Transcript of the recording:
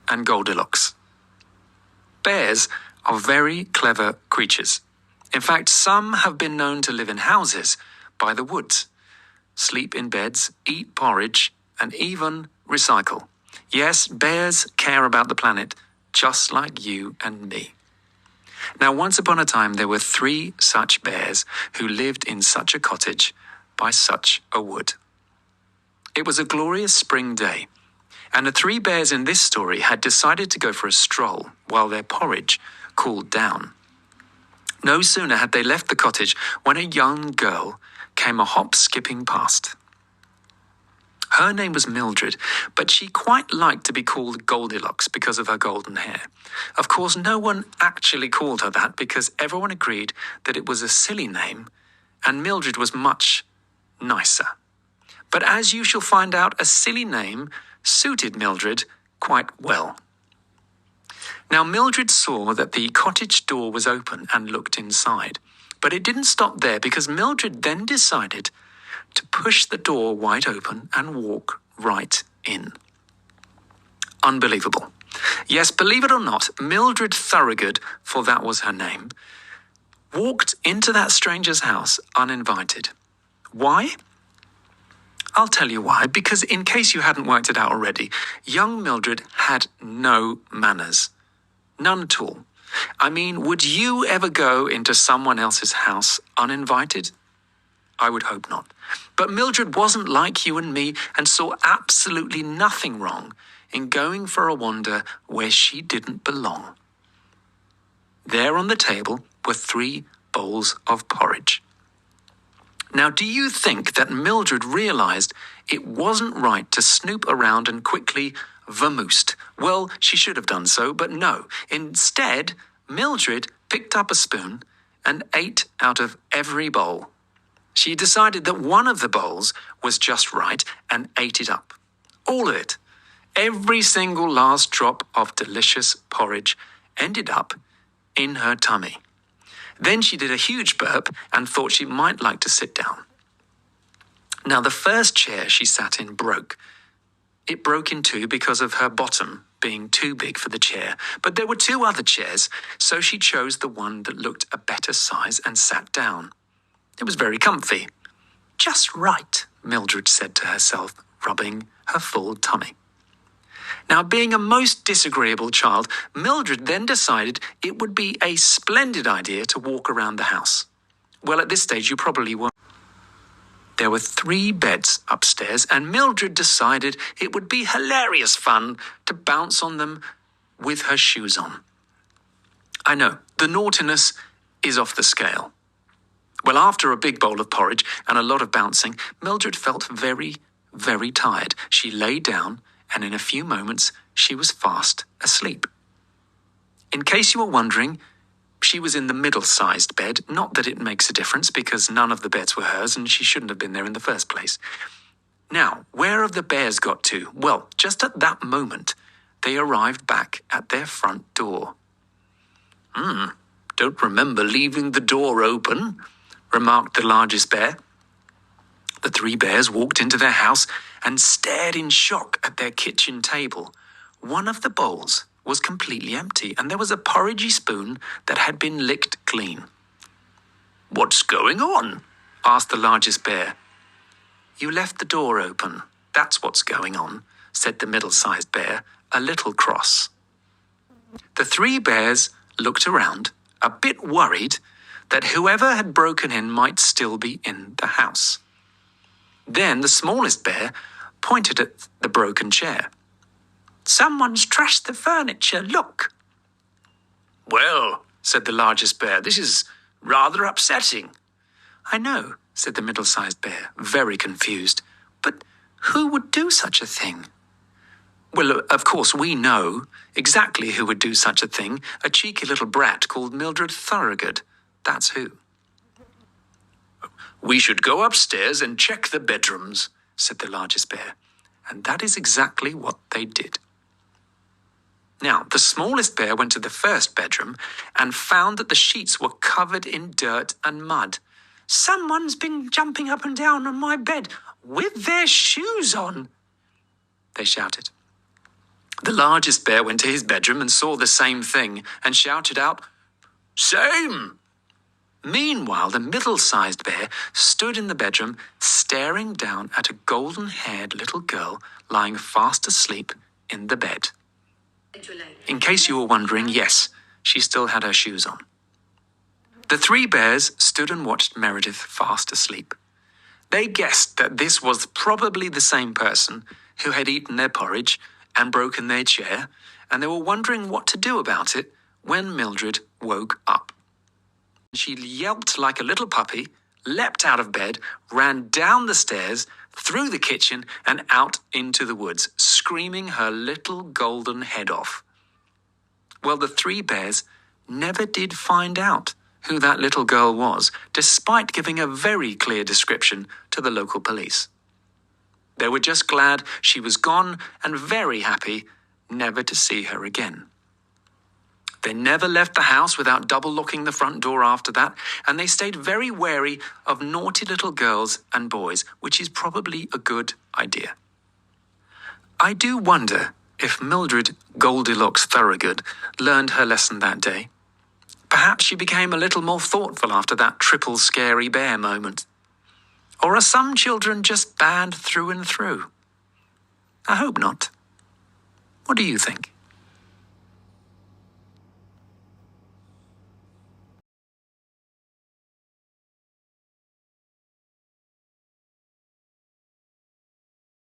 and Goldilocks. Bears are very clever creatures. In fact, some have been known to live in houses by the woods, sleep in beds, eat porridge, and even recycle. Yes, bears care about the planet, just like you and me. Now, once upon a time, there were 3 such bears who lived in such a cottage by such a wood. It was a glorious spring day, and the 3 bears in this story had decided to go for a stroll while their porridge cooled down. No sooner had they left the cottage when a young girl came a hop-skipping past. Her name was Mildred, but she quite liked to be called Goldilocks because of her golden hair. Of course, no one actually called her that because everyone agreed that it was a silly name, and Mildred was much nicer. But as you shall find out, a silly name suited Mildred quite well. Now, Mildred saw that the cottage door was open and looked inside. But it didn't stop there because Mildred then decided to push the door wide open and walk right in. Unbelievable. Yes, believe it or not, Mildred Thorogood, for that was her name, walked into that stranger's house uninvited. Why? I'll tell you why, because in case you hadn't worked it out already, young Mildred had no manners. None at all. I mean, would you ever go into someone else's house uninvited? I would hope not. But Mildred wasn't like you and me and saw absolutely nothing wrong in going for a wander where she didn't belong. There on the table were 3 bowls of porridge. Now, do you think that Mildred realized it wasn't right to snoop around and quickly vamoosed? Well, she should have done so, but no. Instead, Mildred picked up a spoon and ate out of every bowl. She decided that one of the bowls was just right and ate it up. All of it. Every single last drop of delicious porridge ended up in her tummy. Then she did a huge burp and thought she might like to sit down. Now, the first chair she sat in broke. It broke in 2 because of her bottom being too big for the chair, but there were 2 other chairs, so she chose the one that looked a better size and sat down. It was very comfy. Just right, Mildred said to herself, rubbing her full tummy. Now, being a most disagreeable child, Mildred then decided it would be a splendid idea to walk around the house. Well, at this stage, you probably won't. There were 3 beds upstairs, and Mildred decided it would be hilarious fun to bounce on them with her shoes on. I know, the naughtiness is off the scale. Well, after a big bowl of porridge and a lot of bouncing, Mildred felt very, very tired. She lay down, and in a few moments, she was fast asleep. In case you were wondering, she was in the middle-sized bed. Not that it makes a difference, because none of the beds were hers, and she shouldn't have been there in the first place. Now, where have the bears got to? Well, just at that moment, they arrived back at their front door. Don't remember leaving the door open, remarked the largest bear. The 3 bears walked into their house and stared in shock at their kitchen table. One of the bowls was completely empty, and there was a porridgey spoon that had been licked clean. "What's going on?" asked the largest bear. "You left the door open. That's what's going on," said the middle-sized bear, a little cross. The 3 bears looked around, a bit worried that whoever had broken in might still be in the house. Then the smallest bear pointed at the broken chair. "Someone's trashed the furniture, look." "Well," said the largest bear, "this is rather upsetting." "I know," said the middle-sized bear, very confused. "But who would do such a thing?" "Well, of course, we know exactly who would do such a thing. A cheeky little brat called Mildred Thorogood. That's who." "We should go upstairs and check the bedrooms," said the largest bear. And that is exactly what they did. Now, the smallest bear went to the first bedroom and found that the sheets were covered in dirt and mud. "Someone's been jumping up and down on my bed with their shoes on," they shouted. The largest bear went to his bedroom and saw the same thing and shouted out, "Same!" Meanwhile, the middle-sized bear stood in the bedroom, staring down at a golden-haired little girl lying fast asleep in the bed. In case you were wondering, yes, she still had her shoes on. The three bears stood and watched Meredith fast asleep. They guessed that this was probably the same person who had eaten their porridge and broken their chair, and they were wondering what to do about it when Mildred woke up. She yelped like a little puppy, leapt out of bed, ran down the stairs, through the kitchen, and out into the woods, screaming her little golden head off. Well, the three bears never did find out who that little girl was, despite giving a very clear description to the local police. They were just glad she was gone and very happy never to see her again. They never left the house without double-locking the front door after that, and they stayed very wary of naughty little girls and boys, which is probably a good idea. I do wonder if Mildred Goldilocks Thorogood learned her lesson that day. Perhaps she became a little more thoughtful after that triple scary bear moment. Or are some children just bad through and through? I hope not. What do you think?